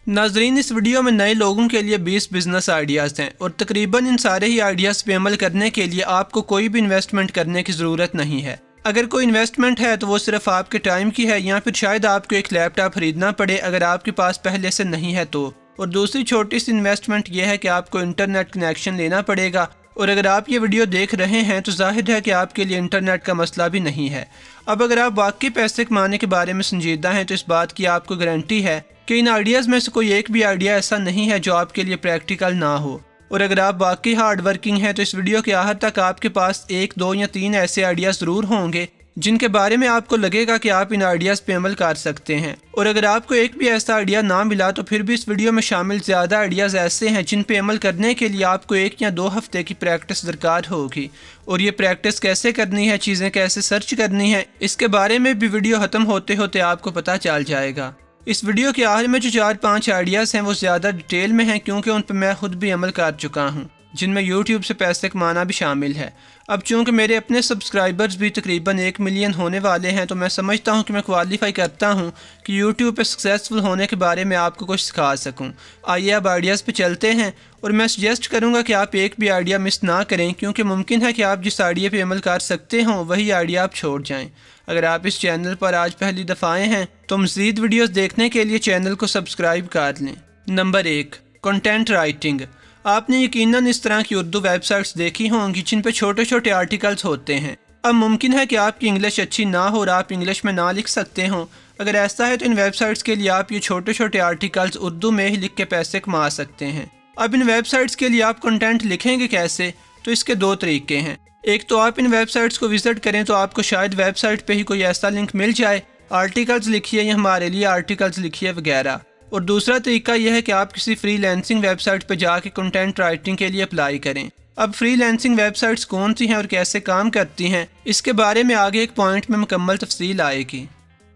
नाजरीन, इस वीडियो में नए लोगों के लिए 20 बिजनेस आइडियाज़ हैं और तकरीबन इन सारे ही आइडियाज़ पे अमल करने के लिए आपको कोई भी इन्वेस्टमेंट करने की ज़रूरत नहीं है। अगर कोई इन्वेस्टमेंट है तो वो सिर्फ आपके टाइम की है, या फिर शायद आपको एक लैपटॉप खरीदना पड़े अगर आपके पास पहले से नहीं है तो। और दूसरी छोटी सी इन्वेस्टमेंट ये है कि आपको इंटरनेट कनेक्शन लेना पड़ेगा, और अगर आप ये वीडियो देख रहे हैं तो जाहिर है कि आपके लिए इंटरनेट का मसला भी नहीं है। अब अगर आप वाकई पैसे कमाने के बारे में संजीदा हैं तो इस बात की आपको गारंटी है कि इन आइडियाज़ में से कोई एक भी आइडिया ऐसा नहीं है जो आपके लिए प्रैक्टिकल ना हो। और अगर आप वाकई हार्ड वर्किंग हैं तो इस वीडियो के आखिर तक आपके पास 1, 2 या 3 ऐसे आइडियाज़ ज़रूर होंगे जिनके बारे में आपको लगेगा कि आप इन आइडियाज़ पे अमल कर सकते हैं। और अगर आपको एक भी ऐसा आइडिया ना मिला तो फिर भी इस वीडियो में शामिल ज़्यादा आइडियाज़ ऐसे हैं जिन पे अमल करने के लिए आपको 1 या 2 हफ्ते की प्रैक्टिस दरकार होगी। और ये प्रैक्टिस कैसे करनी है, चीज़ें कैसे सर्च करनी है, इसके बारे में भी वीडियो ख़त्म होते होते आपको पता चल जाएगा। इस वीडियो के आखिर में जो 4-5 आइडियाज़ हैं वो ज़्यादा डिटेल में हैं, क्योंकि उन पर मैं खुद भी अमल कर चुका हूँ, जिनमें YouTube से पैसे कमाना भी शामिल है। अब चूँकि मेरे अपने सब्सक्राइबर्स भी तकरीबन 1 मिलियन होने वाले हैं तो मैं समझता हूँ कि मैं क्वालिफाई करता हूँ कि YouTube पे सक्सेसफुल होने के बारे में आपको कुछ सिखा सकूँ। आइए अब आइडियाज़ पे चलते हैं, और मैं सजेस्ट करूँगा कि आप एक भी आइडिया मिस ना करें, क्योंकि मुमकिन है कि आप जिस आइडिया पे अमल कर सकते हों वही आइडिया आप छोड़ जाएँ। अगर आप इस चैनल पर आज पहली दफ़ा आए हैं तो मज़ीद वीडियोज़ देखने के लिए चैनल को सब्सक्राइब कर लें। Number 1, content writing. आपने यकीनन इस तरह की उर्दू वेबसाइट्स देखी होंगी जिन पे छोटे छोटे आर्टिकल्स होते हैं। अब मुमकिन है कि आपकी इंग्लिश अच्छी ना हो और आप इंग्लिश में ना लिख सकते हों। अगर ऐसा है तो इन वेबसाइट्स के लिए आप ये छोटे छोटे आर्टिकल्स उर्दू में ही लिख के पैसे कमा सकते हैं। अब इन वेबसाइट्स के लिए आप कंटेंट लिखेंगे कैसे, तो इसके 2 तरीके हैं। एक तो आप इन वेबसाइट्स को विजिट करें तो आपको शायद वेबसाइट पे ही कोई ऐसा लिंक मिल जाए, आर्टिकल्स लिखिए या हमारे लिए आर्टिकल्स लिखिए वगैरह। और दूसरा तरीका यह है कि आप किसी फ्रीलांसिंग वेबसाइट पर जाके कंटेंट राइटिंग के लिए अप्लाई करें। अब फ्रीलांसिंग वेबसाइट्स कौन सी हैं और कैसे काम करती हैं, इसके बारे में आगे एक पॉइंट में मुकम्मल तफसील आएगी।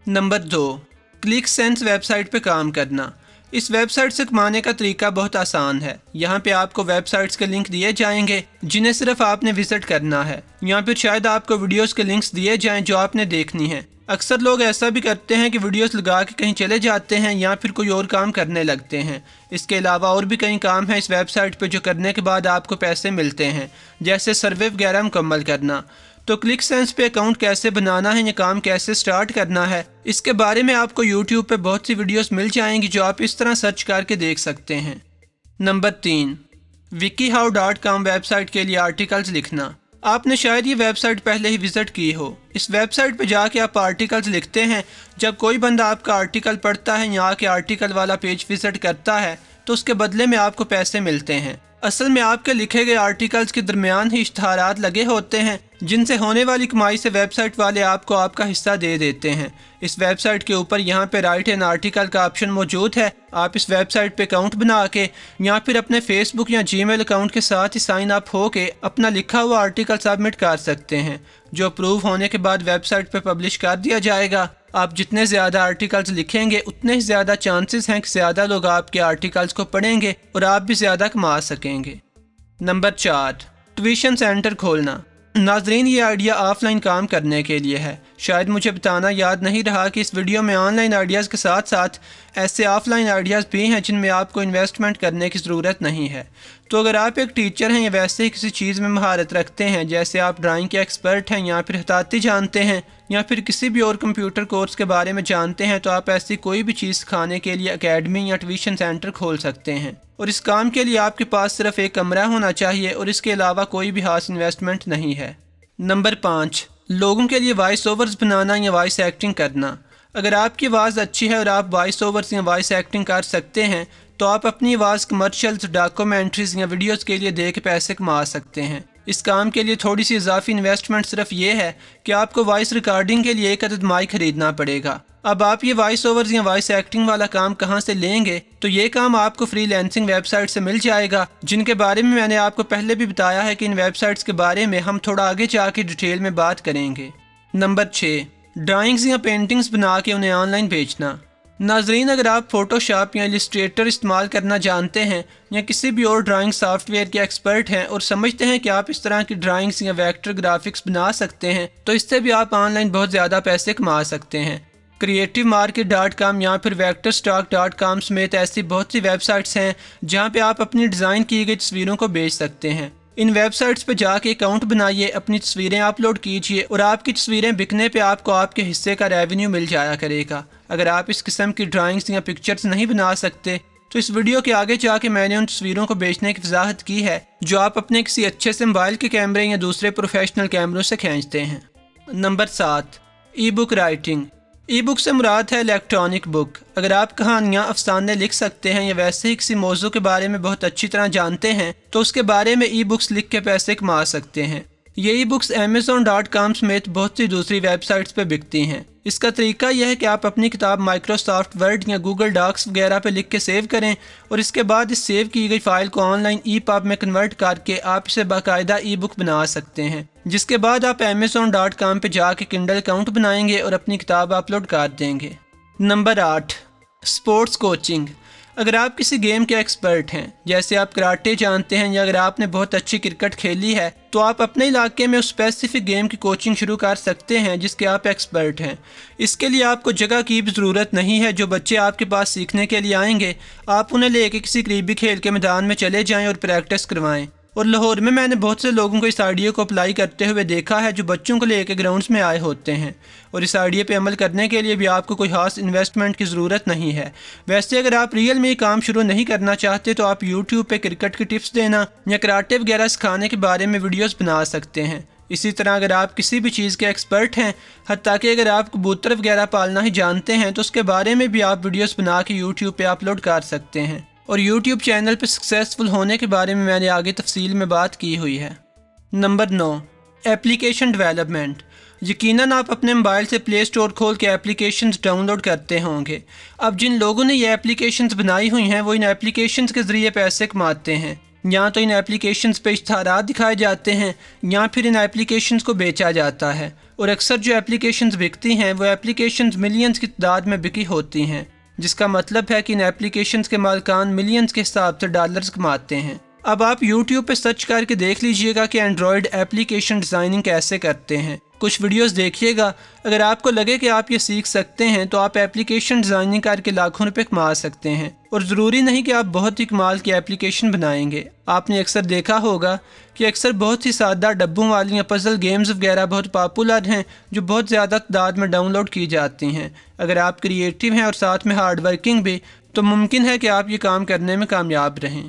नंबर 2, क्लिकसेंस वेबसाइट पे काम करना। इस वेबसाइट से कमाने का तरीका बहुत आसान है। यहाँ पे आपको वेबसाइट्स के लिंक दिए जाएंगे जिन्हें सिर्फ आपने विजिट करना है, या फिर शायद आपको वीडियोस के लिंक्स दिए जाएं जो आपने देखनी है। अक्सर लोग ऐसा भी करते हैं कि वीडियोस लगा के कहीं चले जाते हैं या फिर कोई और काम करने लगते हैं। इसके अलावा और भी कई काम हैं इस वेबसाइट पे जो करने के बाद आपको पैसे मिलते हैं, जैसे सर्वे वगैरह मुकम्मल करना। तो क्लिकसेंस पे अकाउंट कैसे बनाना है या काम कैसे स्टार्ट करना है, इसके बारे में आपको YouTube पे बहुत सी वीडियोस मिल जाएंगी जो आप इस तरह सर्च करके देख सकते हैं। नंबर 3, wikihow.com वेबसाइट के लिए आर्टिकल्स लिखना। आपने शायद ये वेबसाइट पहले ही विजिट की हो। इस वेबसाइट पे जाके आप आर्टिकल्स लिखते हैं। जब कोई बंदा आपका आर्टिकल पढ़ता है या आके आर्टिकल वाला पेज विजिट करता है तो उसके बदले में आपको पैसे मिलते हैं। असल में आपके लिखे गए आर्टिकल्स के दरमियान ही इश्तहारात लगे होते हैं जिनसे होने वाली कमाई से वेबसाइट वाले आपको आपका हिस्सा दे देते हैं। इस वेबसाइट के ऊपर यहाँ पे राइट एन आर्टिकल का ऑप्शन मौजूद है। आप इस वेबसाइट पे अकाउंट बना के या फिर अपने फेसबुक या जीमेल अकाउंट के साथ ही साइन अप हो के अपना लिखा हुआ आर्टिकल सबमिट कर सकते हैं, जो अप्रूव होने के बाद वेबसाइट पे पब्लिश कर दिया जाएगा। आप जितने ज़्यादा आर्टिकल्स लिखेंगे उतने ही ज़्यादा चांसेस हैं कि ज़्यादा लोग आपके आर्टिकल्स को पढ़ेंगे और आप भी ज़्यादा कमा सकेंगे। नंबर 4, ट्यूशन सेंटर खोलना। नाजरीन, ये आइडिया ऑफलाइन काम करने के लिए है। शायद मुझे बताना याद नहीं रहा कि इस वीडियो में ऑनलाइन आइडियाज़ के साथ साथ ऐसे ऑफलाइन आइडियाज़ भी हैं जिनमें आपको इन्वेस्टमेंट करने की ज़रूरत नहीं है। तो अगर आप एक टीचर हैं या वैसे ही किसी चीज़ में महारत रखते हैं, जैसे आप ड्राइंग के एक्सपर्ट हैं या फिर खताती जानते हैं या फिर किसी भी और कंप्यूटर कोर्स के बारे में जानते हैं, तो आप ऐसी कोई भी चीज़ सिखाने के लिए एकेडमी या ट्यूशन सेंटर खोल सकते हैं। और इस काम के लिए आपके पास सिर्फ एक कमरा होना चाहिए और इसके अलावा कोई भी खास इन्वेस्टमेंट नहीं है। नंबर 5, लोगों के लिए वॉइस ओवर्स बनाना या वॉइस एक्टिंग करना। अगर आपकी आवाज़ अच्छी है और आप वॉइस ओवर्स या वॉइस एक्टिंग कर सकते हैं तो आप अपनी आवाज़ कमर्शियल्स, डॉक्यूमेंट्रीज या वीडियोस के लिए दे के पैसे कमा सकते हैं। इस काम के लिए थोड़ी सी इजाफी इन्वेस्टमेंट सिर्फ ये है कि आपको वॉइस रिकॉर्डिंग के लिए एक अदद माइक खरीदना पड़ेगा। अब आप ये वॉइस ओवर्स या वॉइस एक्टिंग वाला काम कहाँ से लेंगे, तो ये काम आपको फ्रीलांसिंग वेबसाइट से मिल जाएगा, जिनके बारे में मैंने आपको पहले भी बताया है कि इन वेबसाइट्स के बारे में हम थोड़ा आगे जाके डिटेल में बात करेंगे। नंबर 6, ड्राइंग्स या पेंटिंग्स बना के उन्हें ऑनलाइन बेचना। नाजरीन, अगर आप फोटोशॉप या इलस्ट्रेटर इस्तेमाल करना जानते हैं या किसी भी और ड्राइंग सॉफ्टवेयर के एक्सपर्ट हैं और समझते हैं कि आप इस तरह की ड्राइंग्स या वेक्टर ग्राफिक्स बना सकते हैं, तो इससे भी आप ऑनलाइन बहुत ज़्यादा पैसे कमा सकते हैं। creativemarket.com या फिर vectorstock.com समेत ऐसी बहुत सी वेबसाइट्स हैं जहां पे आप अपनी डिज़ाइन की गई तस्वीरों को बेच सकते हैं। इन वेबसाइट्स पे जाके अकाउंट बनाइए, अपनी तस्वीरें अपलोड कीजिए और आपकी तस्वीरें बिकने पे आपको आपके हिस्से का रेवेन्यू मिल जाया करेगा। अगर आप इस किस्म की ड्राइंग्स या पिक्चर्स नहीं बना सकते तो इस वीडियो के आगे जाके मैंने उन तस्वीरों को बेचने की वजाहत की है जो आप अपने किसी अच्छे से मोबाइल के कैमरे या दूसरे प्रोफेशनल कैमरों से खींचते हैं। नंबर 7, ई बुक राइटिंग। ई बुक से मुराद है इलेक्ट्रॉनिक बुक। अगर आप कहानियाँ अफसाने लिख सकते हैं या वैसे ही किसी मौजू के बारे में बहुत अच्छी तरह जानते हैं तो उसके बारे में ई बुक्स लिख के पैसे कमा सकते हैं। ये ई बुक्स Amazon.com समेत बहुत सी दूसरी वेबसाइट्स पे बिकती हैं। इसका तरीका यह है कि आप अपनी किताब माइक्रोसॉफ्ट वर्ड या गूगल डॉक्स वगैरह पे लिख के सेव करें और इसके बाद इस सेव की गई फाइल को ऑनलाइन EPUB में कन्वर्ट करके आप इसे बाकायदा ई बुक बना सकते हैं, जिसके बाद आप Amazon.com पे जाके किंडल अकाउंट बनाएंगे और अपनी किताब अपलोड कर देंगे। Number 8, sports coaching. अगर आप किसी गेम के एक्सपर्ट हैं, जैसे आप कराटे जानते हैं या अगर आपने बहुत अच्छी क्रिकेट खेली है, तो आप अपने इलाके में उस स्पेसिफिक गेम की कोचिंग शुरू कर सकते हैं जिसके आप एक्सपर्ट हैं। इसके लिए आपको जगह की भी ज़रूरत नहीं है। जो बच्चे आपके पास सीखने के लिए आएंगे आप उन्हें लेके किसी करीबी खेल के मैदान में चले जाएं और प्रैक्टिस करवाएं। और लाहौर में मैंने बहुत से लोगों को इस आइडिया को अप्लाई करते हुए देखा है जो बच्चों को लेकर ग्राउंड्स में आए होते हैं। और इस आइडिया पे अमल करने के लिए भी आपको कोई खास इन्वेस्टमेंट की ज़रूरत नहीं है। वैसे अगर आप रियल में ये काम शुरू नहीं करना चाहते तो आप यूट्यूब पे क्रिकेट की टिप्स देना या कराटे वगैरह सिखाने के बारे में वीडियोज़ बना सकते हैं। इसी तरह अगर आप किसी भी चीज़ के एक्सपर्ट हैं, हत्ता कि अगर आप कबूतर वगैरह पालना ही जानते हैं तो उसके बारे में भी आप वीडियोज़ बना के यूट्यूब पर अपलोड कर सकते हैं। और YouTube चैनल पर सक्सेसफुल होने के बारे में मैंने आगे तफसील में बात की हुई है। Number 9, application development. यकीनन आप अपने मोबाइल से प्ले स्टोर खोल के एप्लीकेशंस डाउनलोड करते होंगे। अब जिन लोगों ने ये एप्लीकेशंस बनाई हुई हैं वो इन एप्लीकेशंस के ज़रिए पैसे कमाते हैं। या तो इन एप्लीकेशंस पे इश्तहारात दिखाए जाते हैं या फिर इन एप्लीकेशंस को बेचा जाता है। और अक्सर जो एप्लीकेशंस बिकती हैं वो एप्लीकेशंस मिलियंस की तादाद में बिकी होती हैं, जिसका मतलब है कि इन एप्लीकेशंस के मालिकान मिलियंस के हिसाब से डॉलर्स कमाते हैं। अब आप YouTube पे सर्च करके देख लीजिएगा कि एंड्रॉयड एप्लीकेशन डिज़ाइनिंग कैसे करते हैं। कुछ वीडियोस देखिएगा। अगर आपको लगे कि आप ये सीख सकते हैं तो आप एप्लीकेशन डिज़ाइनिंग करके लाखों रुपए कमा सकते हैं। और ज़रूरी नहीं कि आप बहुत ही कमाल की एप्लीकेशन बनाएंगे। आपने अक्सर देखा होगा कि अक्सर बहुत ही सादा डब्बों वाली या पजल गेम्स वगैरह बहुत पॉपुलर हैं जो बहुत ज़्यादा तादाद में डाउनलोड की जाती हैं। अगर आप क्रिएटिव हैं और साथ में हार्ड वर्किंग भी तो मुमकिन है कि आप ये काम करने में कामयाब रहें।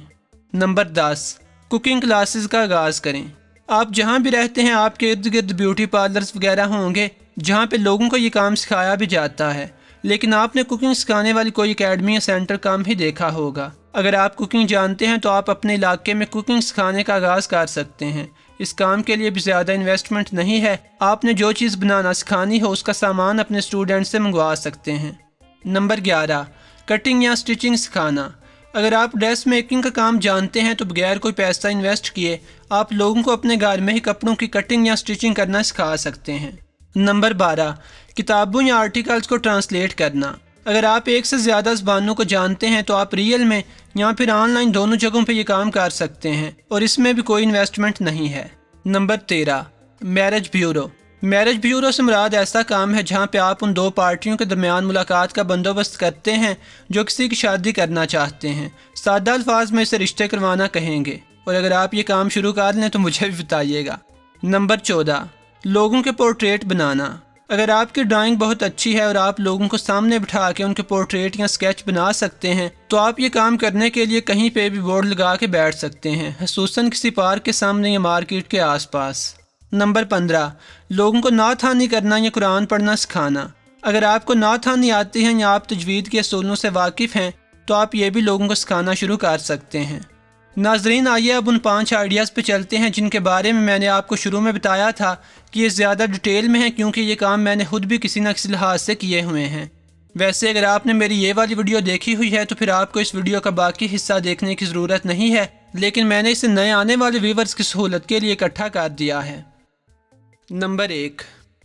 नंबर 10, कुकिंग क्लासेस का आगाज़ करें। आप जहाँ भी रहते हैं आपके इर्द गिर्द ब्यूटी पार्लर्स वगैरह होंगे जहाँ पे लोगों को ये काम सिखाया भी जाता है, लेकिन आपने कुकिंग सिखाने वाली कोई एकेडमी या सेंटर काम ही देखा होगा। अगर आप कुकिंग जानते हैं तो आप अपने इलाके में कुकिंग सिखाने का आगाज़ कर सकते हैं। इस काम के लिए भी ज़्यादा इन्वेस्टमेंट नहीं है। आपने जो चीज़ बनाना सिखानी हो उसका सामान अपने स्टूडेंट से मंगवा सकते हैं। नंबर 11, कटिंग या स्टिचिंग सिखाना। अगर आप ड्रेस मेकिंग का काम जानते हैं तो बगैर कोई पैसा इन्वेस्ट किए आप लोगों को अपने घर में ही कपड़ों की कटिंग या स्टिचिंग करना सिखा सकते हैं। नंबर 12, किताबों या आर्टिकल्स को ट्रांसलेट करना। अगर आप एक से ज़्यादा ज़बानों को जानते हैं तो आप रियल में या फिर ऑनलाइन दोनों जगहों पर यह काम कर सकते हैं और इसमें भी कोई इन्वेस्टमेंट नहीं है। Number 13, marriage bureau. Marriage bureau से मुराद ऐसा काम है जहाँ पे आप उन दो पार्टियों के दरमियान मुलाकात का बंदोबस्त करते हैं जो किसी की शादी करना चाहते हैं। सादा अल्फाज में इसे रिश्ते करवाना कहेंगे। और अगर आप ये काम शुरू कर लें तो मुझे भी बताइएगा। नंबर 14, लोगों के पोर्ट्रेट बनाना। अगर आपकी ड्राइंग बहुत अच्छी है और आप लोगों को सामने बिठा के उनके पोर्ट्रेट या स्केच बना सकते हैं तो आप ये काम करने के लिए कहीं पे भी बोर्ड लगा के बैठ सकते हैं, खुसूसन किसी पार्क के सामने या मार्केट के आसपास। नंबर 15, लोगों को नाथानी करना या कुरान पढ़ना सिखाना। अगर आपको नाथानी आती है या आप तजवीद के असूलों से वाकिफ़ हैं तो आप ये भी लोगों को सिखाना शुरू कर सकते हैं। नाजरीन, आइए अब उन 5 आइडियाज़ पे चलते हैं जिनके बारे में मैंने आपको शुरू में बताया था कि ये ज़्यादा डिटेल में है क्योंकि ये काम मैंने खुद भी किसी न किसी लिहाज से किए हुए हैं। वैसे अगर आपने मेरी ये वाली वीडियो देखी हुई है तो फिर आपको इस वीडियो का बाकी हिस्सा देखने की ज़रूरत नहीं है, लेकिन मैंने इसे नए आने वाले व्यूवर्स की सहूलत के लिए इकट्ठा कर दिया है। Number 1,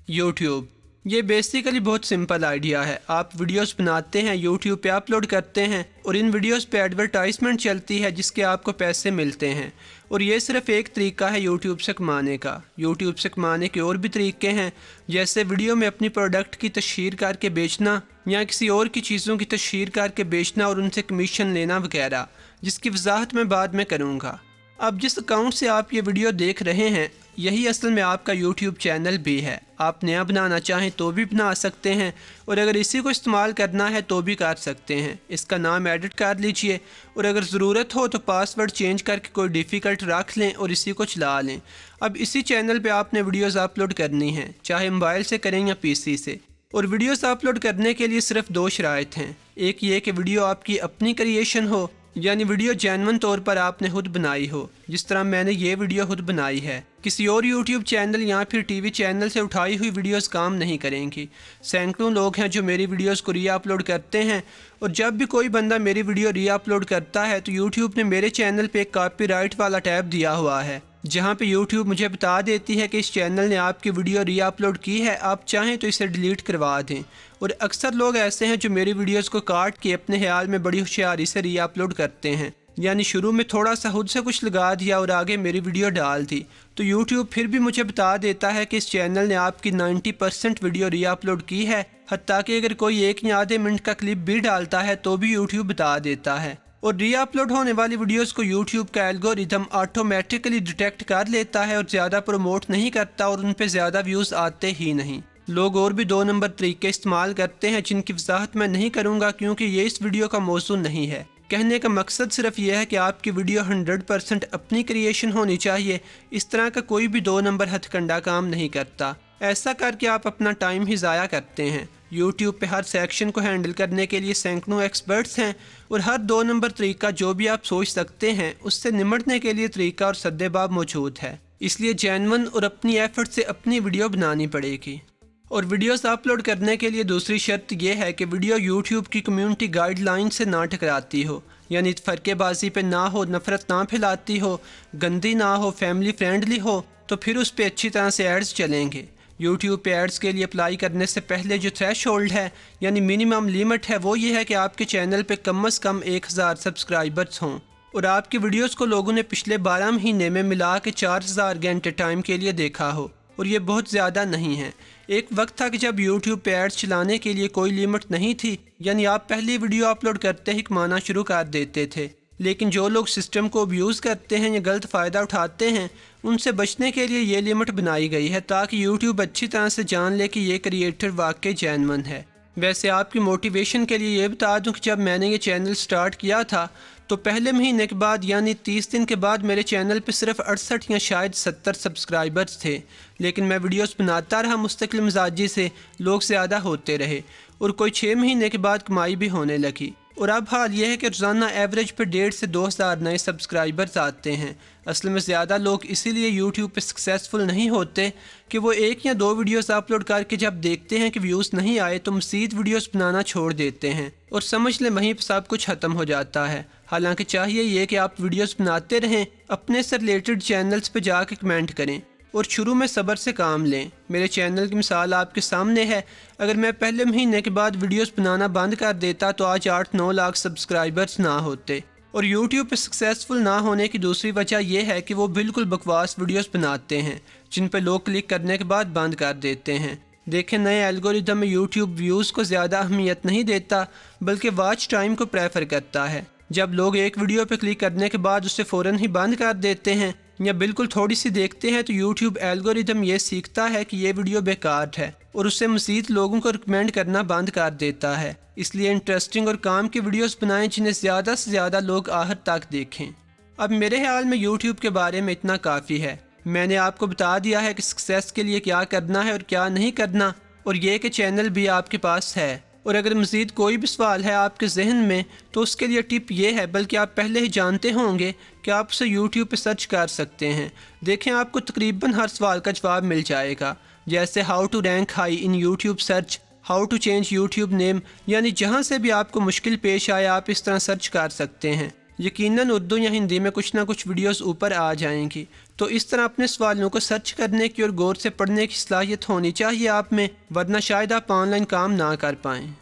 YouTube. ये बेसिकली बहुत सिंपल आइडिया है। आप वीडियोस बनाते हैं, यूट्यूब पे अपलोड करते हैं और इन वीडियोस पे एडवर्टाइजमेंट चलती है जिसके आपको पैसे मिलते हैं। और ये सिर्फ एक तरीका है यूट्यूब से कमाने का। यूट्यूब से कमाने के और भी तरीके हैं, जैसे वीडियो में अपनी प्रोडक्ट की तशहीर करके बेचना या किसी और की चीज़ों की तशहीर करके बेचना और उनसे कमीशन लेना वगैरह, जिसकी वजाहत मैं बाद में करूँगा। अब जिस अकाउंट से आप ये वीडियो देख रहे हैं, यही असल में आपका यूट्यूब चैनल भी है। आप नया बनाना चाहें तो भी बना सकते हैं और अगर इसी को इस्तेमाल करना है तो भी कर सकते हैं। इसका नाम एडिट कर लीजिए और अगर ज़रूरत हो तो पासवर्ड चेंज करके कोई डिफ़िकल्ट रख लें और इसी को चला लें। अब इसी चैनल पे आपने वीडियोज़ अपलोड करनी हैं, चाहे मोबाइल से करें या PC से। और वीडियोज़ अपलोड करने के लिए सिर्फ 2 शराइत हैं। एक ये कि वीडियो आपकी अपनी क्रिएशन हो, यानी वीडियो जेन्युइन तौर पर आपने खुद बनाई हो, जिस तरह मैंने ये वीडियो खुद बनाई है। किसी और यूट्यूब चैनल या फिर टीवी चैनल से उठाई हुई वीडियोस काम नहीं करेंगी। सैकड़ों लोग हैं जो मेरी वीडियोस को री अपलोड करते हैं और जब भी कोई बंदा मेरी वीडियो री अपलोड करता है तो यूट्यूब ने मेरे चैनल पे एक कॉपीराइट वाला टैब दिया हुआ है, जहाँ पे यूट्यूब मुझे बता देती है कि इस चैनल ने आपकी वीडियो री अपलोड की है, आप चाहें तो इसे डिलीट करवा दें। और अक्सर लोग ऐसे हैं जो मेरी वीडियोस को काट के अपने ख्याल में बड़ी होशियारी से री अपलोड करते हैं, यानी शुरू में थोड़ा सा खुद से कुछ लगा दिया और आगे मेरी वीडियो डाल दी, तो यूट्यूब फिर भी मुझे बता देता है कि इस चैनल ने आपकी 90% वीडियो री अपलोड की है। हत्ता कि अगर कोई 1 या आधे मिनट का क्लिप भी डालता है तो भी यूट्यूब बता देता है। और री अपलोड होने वाली वीडियोस को यूट्यूब का एल्गोरिथम ऑटोमेटिकली डिटेक्ट कर लेता है और ज़्यादा प्रमोट नहीं करता और उन पर ज़्यादा व्यूज़ आते ही नहीं। लोग और भी 2 नंबर तरीके इस्तेमाल करते हैं जिनकी वजाहत मैं नहीं करूँगा क्योंकि ये इस वीडियो का मौजू नहीं है। कहने का मकसद सिर्फ यह है कि आपकी वीडियो 100% अपनी क्रिएशन होनी चाहिए। इस तरह का कोई भी 2 नंबर हथकंडा काम नहीं करता। ऐसा करके आप अपना टाइम ही ज़ाया करते हैं। यूट्यूब पे हर सेक्शन को हैंडल करने के लिए सैकड़ों एक्सपर्ट्स हैं और हर 2 नंबर तरीका जो भी आप सोच सकते हैं उससे निमटने के लिए तरीका और सद्देबाब मौजूद है। इसलिए जेन्युइन और अपनी एफर्ट से अपनी वीडियो बनानी पड़ेगी। और वीडियोस अपलोड करने के लिए दूसरी शर्त यह है कि वीडियो यूट्यूब की कम्युनिटी गाइडलाइन से ना टकराती हो, यानी फरकेबाजी पे ना हो, नफरत ना फैलाती हो, गंदी ना हो, फैमिली फ्रेंडली हो, तो फिर उस पर अच्छी तरह से एड्स चलेंगे। यूट्यूब पे एड्स के लिए अप्लाई करने से पहले जो थ्रेशोल्ड है यानी मिनिमम लिमिट है वो ये है कि आपके चैनल पे कम से कम 1000 सब्सक्राइबर्स हों और आपकी वीडियोस को लोगों ने पिछले 12 महीने में मिला के 4000 घंटे टाइम के लिए देखा हो, और ये बहुत ज़्यादा नहीं है। एक वक्त था कि जब यूट्यूब पे एड्स चलाने के लिए कोई लिमिट नहीं थी, यानी आप पहली वीडियो अपलोड करते ही कमाना शुरू कर देते थे। लेकिन जो लोग सिस्टम को अब्यूज़ करते हैं या गलत फ़ायदा उठाते हैं, उनसे बचने के लिए ये लिमिट बनाई गई है ताकि यूट्यूब अच्छी तरह से जान ले कि ये क्रिएटर वाकई जेन्युइन है। वैसे आपकी मोटिवेशन के लिए ये बता दूं कि जब मैंने ये चैनल स्टार्ट किया था तो पहले महीने के बाद यानी 30 दिन के बाद मेरे चैनल पे सिर्फ 68 या शायद 70 सब्सक्राइबर्स थे। लेकिन मैं वीडियोस बनाता रहा मुस्तकिल मिजाजी से, लोग ज़्यादा होते रहे और कोई 6 महीने के बाद कमाई भी होने लगी। और अब हाल यह है कि रोज़ाना एवरेज पे 1.5 से 2000 नए सब्सक्राइबर्स आते हैं। असल में ज़्यादा लोग इसीलिए यूट्यूब पे सक्सेसफुल नहीं होते कि वो 1 या 2 वीडियोस अपलोड करके जब देखते हैं कि व्यूज़ नहीं आए तो मज़ीद वीडियोस बनाना छोड़ देते हैं और समझ लें वहीं पर सब कुछ ख़त्म हो जाता है। हालांकि चाहिए ये कि आप वीडियोस बनाते रहें, अपने से रिलेटेड चैनल्स पे जाके कमेंट करें और शुरू में सब्र से काम लें। मेरे चैनल की मिसाल आपके सामने है। अगर मैं पहले महीने के बाद वीडियोस बनाना बंद कर देता तो आज 8-9 लाख सब्सक्राइबर्स ना होते। और यूट्यूब पे सक्सेसफुल ना होने की दूसरी वजह यह है कि वो बिल्कुल बकवास वीडियोस बनाते हैं जिन पे लोग क्लिक करने के बाद बंद कर देते हैं। देखें, नए एल्गोरिथम में यूट्यूब व्यूज़ को ज़्यादा अहमियत नहीं देता बल्कि वॉच टाइम को प्रेफर करता है। जब लोग एक वीडियो पर क्लिक करने के बाद उसे फ़ौरन ही बंद कर देते हैं या बिल्कुल थोड़ी सी देखते हैं तो यूट्यूब एल्गोरिथम ये सीखता है कि ये वीडियो बेकार है और उससे मज़ीद लोगों को रिकमेंड करना बंद कर देता है। इसलिए इंटरेस्टिंग और काम की वीडियोस बनाएं जिन्हें ज़्यादा से ज़्यादा लोग आखिर तक देखें। अब मेरे ख्याल में यूट्यूब के बारे में इतना काफ़ी है। मैंने आपको बता दिया है कि सक्सेस के लिए क्या करना है और क्या नहीं करना, और ये कि चैनल भी आपके पास है। और अगर मज़ीद कोई भी सवाल है आपके जहन में तो उसके लिए टिप ये है, बल्कि आप पहले ही जानते होंगे कि आप उसे यूट्यूब पे सर्च कर सकते हैं। देखें, आपको तकरीबन हर सवाल का जवाब मिल जाएगा, जैसे how to rank high in YouTube search, how to change YouTube name, यानी जहाँ से भी आपको मुश्किल पेश आए आप इस तरह सर्च कर सकते हैं। यकीनन उर्दू या हिंदी में कुछ ना कुछ वीडियोस ऊपर आ जाएंगी। तो इस तरह अपने सवालों को सर्च करने की और गौर से पढ़ने की सलाहियत होनी चाहिए आप में, वरना शायद आप ऑनलाइन काम ना कर पाएँ।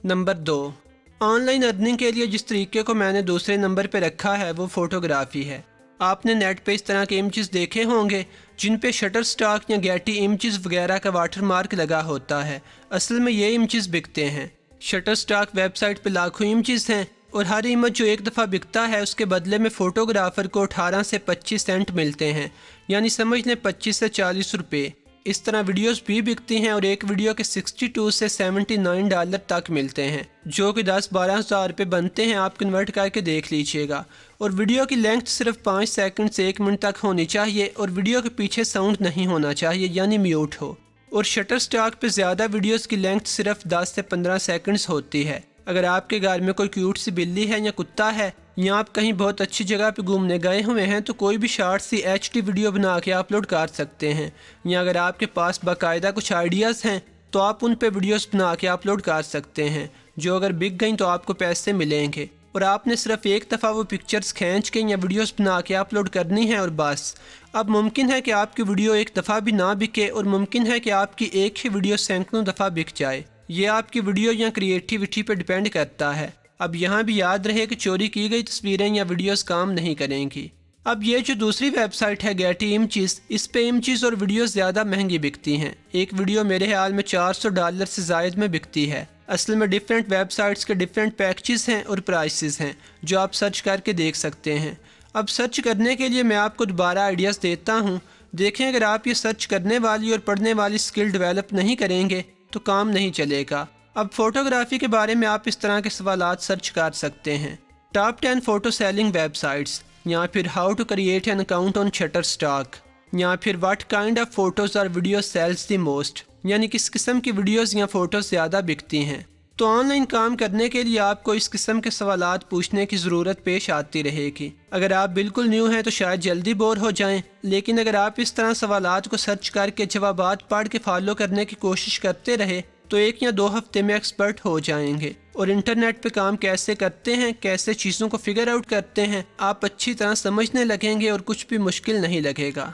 नंबर 2, ऑनलाइन अर्निंग के लिए जिस तरीके को मैंने दूसरे नंबर पर रखा है वो फ़ोटोग्राफी है। आपने नेट पे इस तरह के इमेजेस देखे होंगे जिन पे शटरस्टॉक या गेटी इमेजेस वगैरह का वाटरमार्क लगा होता है। असल में ये इमेजेस बिकते हैं। शटरस्टॉक वेबसाइट पे लाखों इमेजेस हैं और हर इमेज जो एक दफ़ा बिकता है उसके बदले में फ़ोटोग्राफ़र को 18 से 25 सेंट मिलते हैं, यानी समझ लें 25 से 40 रुपये। इस तरह वीडियोस भी बिकती हैं और एक वीडियो के 62 से 79 डॉलर तक मिलते हैं, जो कि 10-12 हज़ार रुपये बनते हैं। आप कन्वर्ट करके देख लीजिएगा। और वीडियो की लेंथ सिर्फ 5 सेकंड से 1 मिनट तक होनी चाहिए और वीडियो के पीछे साउंड नहीं होना चाहिए, यानी म्यूट हो। और शटरस्टॉक पे ज़्यादा वीडियोस की लेंथ सिर्फ 10 से 15 सेकंड्स होती है। अगर आपके घर में कोई क्यूट सी बिल्ली है या कुत्ता है या आप कहीं बहुत अच्छी जगह पे घूमने गए हुए हैं तो कोई भी शॉर्ट सी HD वीडियो बना के अपलोड कर सकते हैं। या अगर आपके पास बाकायदा कुछ आइडियाज़ हैं तो आप उन पे वीडियोस बना के अपलोड कर सकते हैं, जो अगर बिक गई तो आपको पैसे मिलेंगे। और आपने सिर्फ एक दफ़ा वो पिक्चर्स खींच के या वीडियोस बना के अपलोड करनी है और बस। अब मुमकिन है कि आपकी वीडियो एक दफ़ा भी ना बिके और मुमकिन है कि आपकी एक ही वीडियो सैकड़ों दफ़ा बिक जाए। ये आपकी वीडियो या क्रिएटिविटी पर डिपेंड करता है। अब यहाँ भी याद रहे कि चोरी की गई तस्वीरें या वीडियोस काम नहीं करेंगी। अब ये जो दूसरी वेबसाइट है गेटी इमेजेस, इस पे इमेजेस और वीडियोस ज़्यादा महंगी बिकती हैं। एक वीडियो मेरे ख्याल में 400 डॉलर से ज़ायद में बिकती है। असल में डिफरेंट वेबसाइट्स के डिफरेंट पैकेजेस हैं और प्राइसेस हैं जो आप सर्च करके देख सकते हैं। अब सर्च करने के लिए मैं आपको दोबारा आइडियाज़ देता हूँ। देखें, अगर आप ये सर्च करने वाली और पढ़ने वाली स्किल डेवलप नहीं करेंगे तो काम नहीं चलेगा। अब फोटोग्राफी के बारे में आप इस तरह के सवालात सर्च कर सकते हैं। टॉप 10 फोटो सेलिंग वेबसाइट्स, या फिर how to create an account on Shutterstock, या फिर व्हाट काइंड ऑफ फोटोज़ और वीडियो सेल्स द मोस्ट, यानी किस किस्म की वीडियोस या फोटोज़ ज़्यादा बिकती हैं। तो ऑनलाइन काम करने के लिए आपको इस किस्म के सवालात पूछने की ज़रूरत पेश आती रहेगी। अगर आप बिल्कुल न्यू हैं तो शायद जल्दी बोर हो जाएं, लेकिन अगर आप इस तरह सवालात को सर्च करके जवाबात पढ़ के फॉलो करने की कोशिश करते रहे तो 1 या 2 हफ्ते में एक्सपर्ट हो जाएंगे। और इंटरनेट पे काम कैसे करते हैं, कैसे चीज़ों को फिगर आउट करते हैं, आप अच्छी तरह समझने लगेंगे और कुछ भी मुश्किल नहीं लगेगा।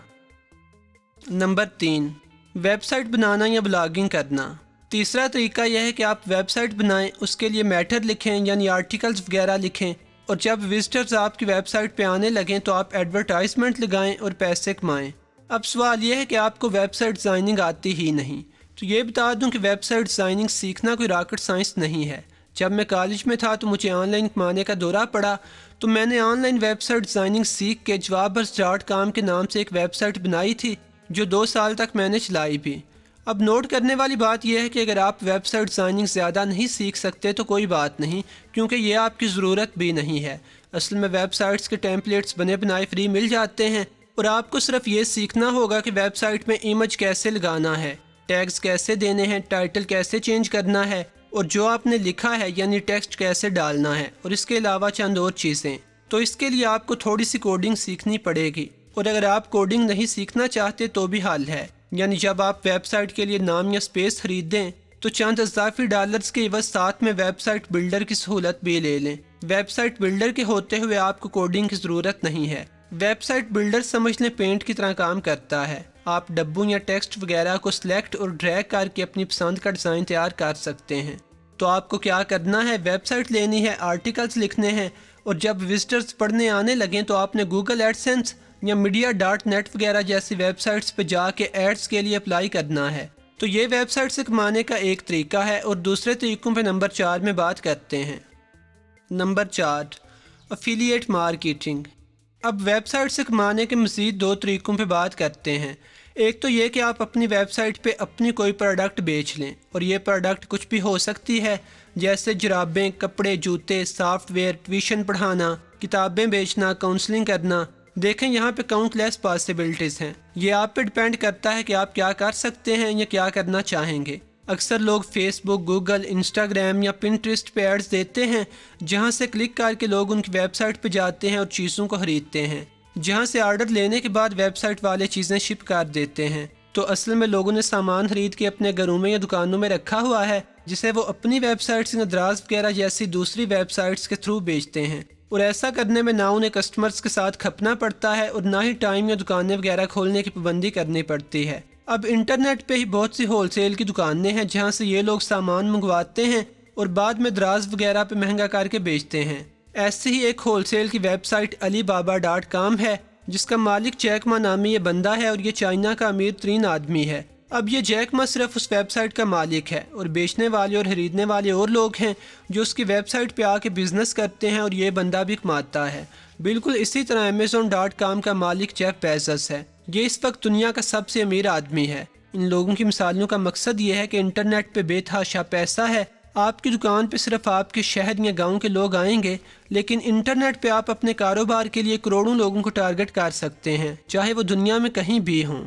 नंबर 3, वेबसाइट बनाना या ब्लॉगिंग करना। तीसरा तरीका यह है कि आप वेबसाइट बनाएं, उसके लिए मैटर लिखें यानी आर्टिकल्स वगैरह लिखें, और जब विजिटर्स आपकी वेबसाइट पे आने लगें तो आप एडवर्टाइजमेंट लगाएं और पैसे कमाएं। अब सवाल यह है कि आपको वेबसाइट डिज़ाइनिंग आती ही नहीं। तो ये बता दूं कि वेबसाइट डिज़ाइनिंग सीखना कोई रॉकेट साइंस नहीं है। जब मैं कॉलेज में था तो मुझे ऑनलाइन कमाने का दौरा पड़ा, तो मैंने ऑनलाइन वेबसाइट डिज़ाइनिंग सीख के jobs.com के नाम से एक वेबसाइट बनाई थी जो 2 साल तक मैंने चलाई भी। अब नोट करने वाली बात यह है कि अगर आप वेबसाइट डिज़ाइनिंग ज़्यादा नहीं सीख सकते तो कोई बात नहीं, क्योंकि ये आपकी ज़रूरत भी नहीं है। असल में वेबसाइट्स के टेम्पलेट्स बने बनाए फ्री मिल जाते हैं और आपको सिर्फ ये सीखना होगा कि वेबसाइट में इमेज कैसे लगाना है, टैग्स कैसे देने हैं, टाइटल कैसे चेंज करना है और जो आपने लिखा है यानी टेक्स्ट कैसे डालना है, और इसके अलावा चंद और चीज़ें। तो इसके लिए आपको थोड़ी सी कोडिंग सीखनी पड़ेगी। और अगर आप कोडिंग नहीं सीखना चाहते तो भी हल है, यानी जब आप वेबसाइट के लिए नाम या स्पेस खरीदें तो चंद इजाफी डॉलर्स के एवज साथ में वेबसाइट बिल्डर की सहूलत भी ले लें। वेबसाइट बिल्डर के होते हुए आपको कोडिंग की ज़रूरत नहीं है। वेबसाइट बिल्डर समझ लें पेंट की तरह काम करता है। आप डब्बों या टेक्स्ट वगैरह को सिलेक्ट और ड्रैग करके अपनी पसंद का डिज़ाइन तैयार कर सकते हैं। तो आपको क्या करना है, वेबसाइट लेनी है, आर्टिकल्स लिखने हैं, और जब विजिटर्स पढ़ने आने लगें तो आपने गूगल एडसेंस या media.net वगैरह जैसी वेबसाइट्स पर जाके एड्स के लिए अप्लाई करना है। तो ये वेबसाइट से कमाने का एक तरीका है। और दूसरे तरीकों पे नंबर 4 में बात करते हैं। Number 4, affiliate marketing. अब वेबसाइट से कमाने के मज़ीद 2 तरीकों पे बात करते हैं। एक तो ये कि आप अपनी वेबसाइट पे अपनी कोई प्रोडक्ट बेच लें, और ये प्रोडक्ट कुछ भी हो सकती है, जैसे जुराबें, कपड़े, जूते, सॉफ्टवेयर, ट्यूशन पढ़ाना, किताबें बेचना, काउंसलिंग करना। देखें, यहाँ पे काउंटलेस पॉसिबिलिटीज़ हैं। ये आप पे डिपेंड करता है कि आप क्या कर सकते हैं या क्या करना चाहेंगे। अक्सर लोग फेसबुक, गूगल, इंस्टाग्राम या पिंटरेस्ट पे एड्स देते हैं, जहाँ से क्लिक करके लोग उनकी वेबसाइट पे जाते हैं और चीज़ों को ख़रीदते हैं, जहाँ से ऑर्डर लेने के बाद वेबसाइट वाले चीज़ें शिप कर देते हैं। तो असल में लोगों ने सामान खरीद के अपने घरों में या दुकानों में रखा हुआ है, जिसे वो अपनी वेबसाइट से नदराज वगैरह जैसी दूसरी वेबसाइट्स के थ्रू बेचते हैं। और ऐसा करने में ना उन्हें कस्टमर्स के साथ खपना पड़ता है और ना ही टाइम या दुकानें वगैरह खोलने की पाबंदी करनी पड़ती है। अब इंटरनेट पे ही बहुत सी होलसेल की दुकानें हैं जहाँ से ये लोग सामान मंगवाते हैं और बाद में दराज वगैरह पे महंगा करके बेचते हैं। ऐसे ही एक होलसेल की वेबसाइट alibaba.com है जिसका मालिक जैक मा नामी ये बंदा है और ये चाइना का अमीर तरीन आदमी है। अब ये जैक मा सिर्फ उस वेबसाइट का मालिक है और बेचने वाले और खरीदने वाले और लोग हैं जो उसकी वेबसाइट पे आके बिजनेस करते हैं और ये बंदा भी कमाता है। बिल्कुल इसी तरह Amazon.com का मालिक जेफ बेजोस है। ये इस वक्त दुनिया का सबसे अमीर आदमी है। इन लोगों की मिसालों का मकसद ये है कि इंटरनेट पे बेतहाशा पैसा है। आपकी दुकान पे सिर्फ आपके शहर या गांव के लोग आएंगे, लेकिन इंटरनेट पे आप अपने कारोबार के लिए करोड़ों लोगों को टारगेट कर सकते हैं, चाहे वो दुनिया में कहीं भी हों।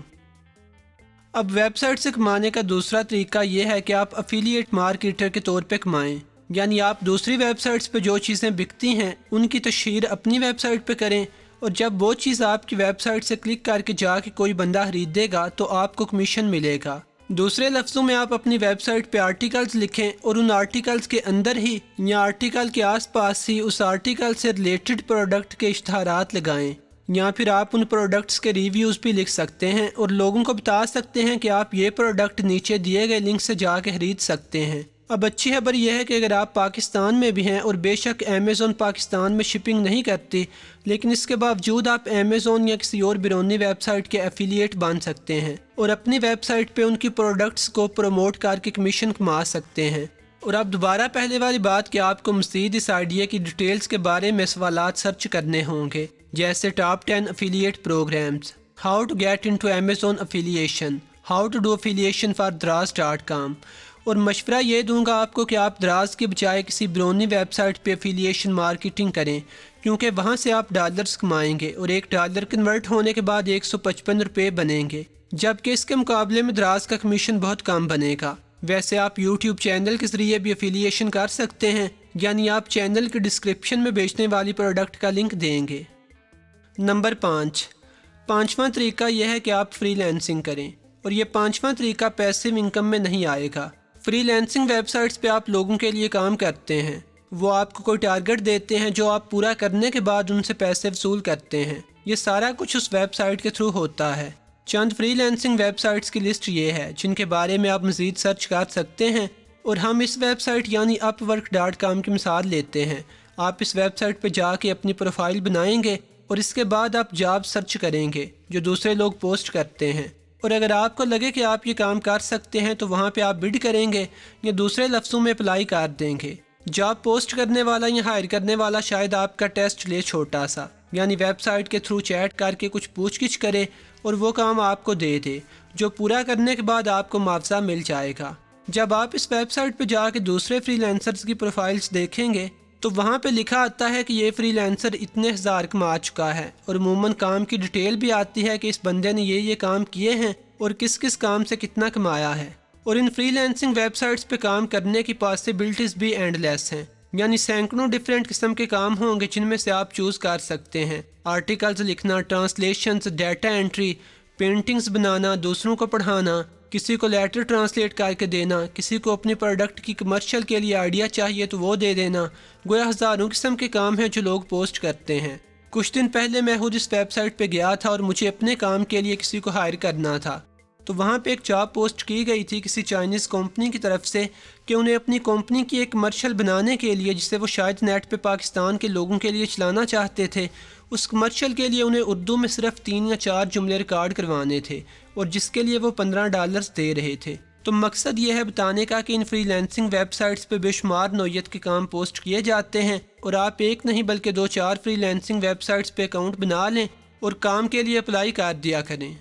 अब वेबसाइट से कमाने का दूसरा तरीका यह है कि आप अफिलिएट मार्केटर के तौर पे कमाएं, यानी आप दूसरी वेबसाइट्स पे जो चीज़ें बिकती हैं उनकी तशहीर अपनी वेबसाइट पे करें और जब वो चीज़ आपकी वेबसाइट से क्लिक करके जाके कोई बंदा खरीदेगा तो आपको कमीशन मिलेगा। दूसरे लफ्ज़ों में आप अपनी वेबसाइट पे आर्टिकल्स लिखें और उन आर्टिकल्स के अंदर ही या आर्टिकल के आसपास ही उस आर्टिकल से रिलेटेड प्रोडक्ट के इश्तहारात लगाएं, या फिर आप उन प्रोडक्ट्स के रिव्यूज़ भी लिख सकते हैं और लोगों को बता सकते हैं कि आप ये प्रोडक्ट नीचे दिए गए लिंक से जाके खरीद सकते हैं। अब अच्छी खबर यह है कि अगर आप पाकिस्तान में भी हैं और बेशक अमेज़ॉन पाकिस्तान में शिपिंग नहीं करती, लेकिन इसके बावजूद आप अमेज़ॉन या किसी और बिरोनी वेबसाइट के एफिलिएट बन सकते हैं और अपनी वेबसाइट पे उनकी प्रोडक्ट्स को प्रमोट करके कमीशन कमा सकते हैं। और अब दोबारा पहले वाली बात कि आपको मज़ीद इस आइडिया की डिटेल्स के बारे में सवालात सर्च करने होंगे, जैसे top 10 affiliate programs, how to get into Amazon affiliation, how to do affiliation for Daraz dot com. और मशवरा ये दूंगा आपको कि आप दराज के बजाय किसी बिरोनी वेबसाइट पे एफिलिएशन मार्केटिंग करें, क्योंकि वहाँ से आप डॉलर्स कमाएंगे और $1 कन्वर्ट होने के बाद 155 रुपये बनेंगे, जबकि इसके मुकाबले में दराज का कमीशन बहुत कम बनेगा। वैसे आप यूट्यूब चैनल के ज़रिए भी एफिलिएशन कर सकते हैं, यानी आप चैनल के डिस्क्रिप्शन में बेचने वाली प्रोडक्ट का लिंक देंगे। नंबर 5, पाँचवा तरीका यह है कि आप फ्रीलांसिंग करें, और ये पाँचवा तरीका पैसिव इनकम में नहीं आएगा। फ्रीलांसिंग वेबसाइट्स पे आप लोगों के लिए काम करते हैं, वो आपको कोई टारगेट देते हैं जो आप पूरा करने के बाद उनसे पैसे वसूल करते हैं। ये सारा कुछ उस वेबसाइट के थ्रू होता है। चंद फ्रीलांसिंग वेबसाइट्स की लिस्ट ये है जिनके बारे में आप मज़ीद सर्च कर सकते हैं, और हम इस वेबसाइट यानी upwork.com की मिसाल लेते हैं। आप इस वेबसाइट पे जाके अपनी प्रोफाइल बनाएंगे और इसके बाद आप जॉब सर्च करेंगे जो दूसरे लोग पोस्ट करते हैं, और अगर आपको लगे कि आप ये काम कर सकते हैं तो वहाँ पे आप बिड करेंगे या दूसरे लफ्ज़ों में अप्लाई कर देंगे। जॉब पोस्ट करने वाला या हायर करने वाला शायद आपका टेस्ट ले छोटा सा, यानी वेबसाइट के थ्रू चैट करके कुछ पूछगिछ करे और वो काम आपको दे दे, जो पूरा करने के बाद आपको मुआवजा मिल जाएगा। जब आप इस वेबसाइट पे जाके दूसरे फ्रीलांसर्स की प्रोफाइल्स देखेंगे तो वहाँ पे लिखा आता है कि ये फ्रीलांसर इतने हज़ार कमा चुका है, और अमूमन काम की डिटेल भी आती है कि इस बंदे ने ये काम किए हैं और किस किस काम से कितना कमाया है। और इन फ्रीलांसिंग वेबसाइट्स पे काम करने की पॉसिबिलिटीज़ भी एंडलेस हैं, यानी सैकड़ों डिफरेंट किस्म के काम होंगे जिनमें से आप चूज़ कर सकते हैं। आर्टिकल्स लिखना, ट्रांसलेशंस, डाटा एंट्री, पेंटिंग्स बनाना, दूसरों को पढ़ाना, किसी को लेटर ट्रांसलेट करके देना, किसी को अपनी प्रोडक्ट की कमर्शियल के लिए आइडिया चाहिए तो वो दे देना। गोया हज़ारों किस्म के काम हैं जो लोग पोस्ट करते हैं। कुछ दिन पहले मैं खुद इस वेबसाइट पे गया था और मुझे अपने काम के लिए किसी को हायर करना था, तो वहाँ पे एक जॉब पोस्ट की गई थी किसी चाइनीज़ कंपनी की तरफ से कि उन्हें अपनी कंपनी की एक कमर्शियल बनाने के लिए, जिसे वो शायद नेट पे पाकिस्तान के लोगों के लिए चलाना चाहते थे, उस कमर्शियल के लिए उन्हें उर्दू में सिर्फ 3 या 4 जुमले रिकॉर्ड करवाने थे और जिसके लिए वो $15 दे रहे थे। तो मकसद ये है बताने का कि इन फ्रीलांसिंग वेबसाइट्स पे बेशुमार नौयत के काम पोस्ट किए जाते हैं और आप एक नहीं बल्कि 2-4 फ्रीलांसिंग वेबसाइट्स पे अकाउंट बना लें और काम के लिए अप्लाई कर दिया करें।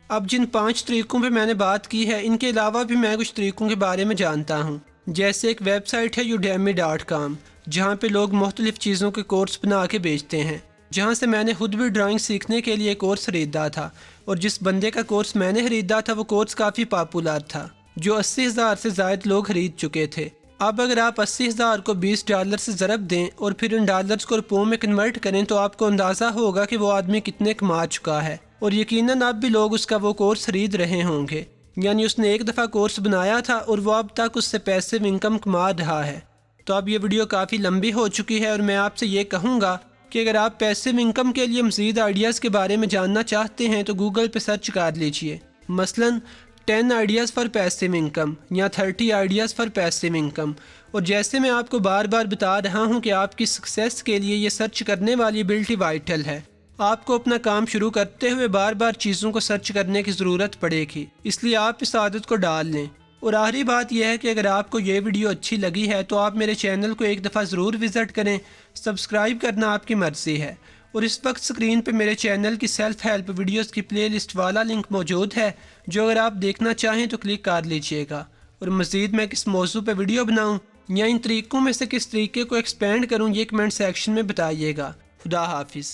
अब जिन 5 तरीकों पे मैंने बात की है, इनके अलावा भी मैं कुछ तरीकों के बारे में जानता हूँ। जैसे एक वेबसाइट है udemy.com, जहाँ पे लोग मुख्तलिफ चीज़ों के कोर्स बना के बेचते हैं, जहाँ से मैंने खुद भी ड्राइंग सीखने के लिए कोर्स ख़रीदा था, और जिस बंदे का कोर्स मैंने ख़रीदा था वो कोर्स काफ़ी पॉपुलर था, जो 80,000 से ज़ायद लोग ख़रीद चुके थे। अब अगर आप 80,000 को $20 से ज़रब दें और फिर इन डॉलर्स को रुपयों में कन्वर्ट करें तो आपको अंदाज़ा होगा कि वो आदमी कितने कमा चुका है, और यकीनन अब भी लोग उसका वो कोर्स खरीद रहे होंगे। यानी उसने एक दफ़ा कोर्स बनाया था और वो अब तक उससे पैसिव इनकम कमा रहा है। तो अब ये वीडियो काफ़ी लंबी हो चुकी है और मैं आपसे ये कहूँगा कि अगर आप पैसिव इनकम के लिए मज़ीद आइडियाज़ के बारे में जानना चाहते हैं तो गूगल पे सर्च कर लीजिए, मसलन 10 आइडियाज़ फॉर पैसिव इनकम या 30 आइडियाज़ फॉर पैसिव इनकम। और जैसे मैं आपको बार बार बता रहा हूँ कि आपकी सक्सेस के लिए ये सर्च करने वाली एबिलिटी वाइटल है। आपको अपना काम शुरू करते हुए बार बार चीज़ों को सर्च करने की ज़रूरत पड़ेगी, इसलिए आप इस आदत को डाल लें। और आखिरी बात यह है कि अगर आपको ये वीडियो अच्छी लगी है तो आप मेरे चैनल को एक दफ़ा ज़रूर विज़िट करें। सब्सक्राइब करना आपकी मर्ज़ी है। और इस वक्त स्क्रीन पे मेरे चैनल की सेल्फ हेल्प वीडियोस की प्लेलिस्ट वाला लिंक मौजूद है, जो अगर आप देखना चाहें तो क्लिक कर लीजिएगा। और मज़ीद मैं किस मौजू पे वीडियो बनाऊं या इन तरीक़ों में से किस तरीके को एक्सपेंड करूं, ये कमेंट सेक्शन में बताइएगा। खुदा हाफिज़।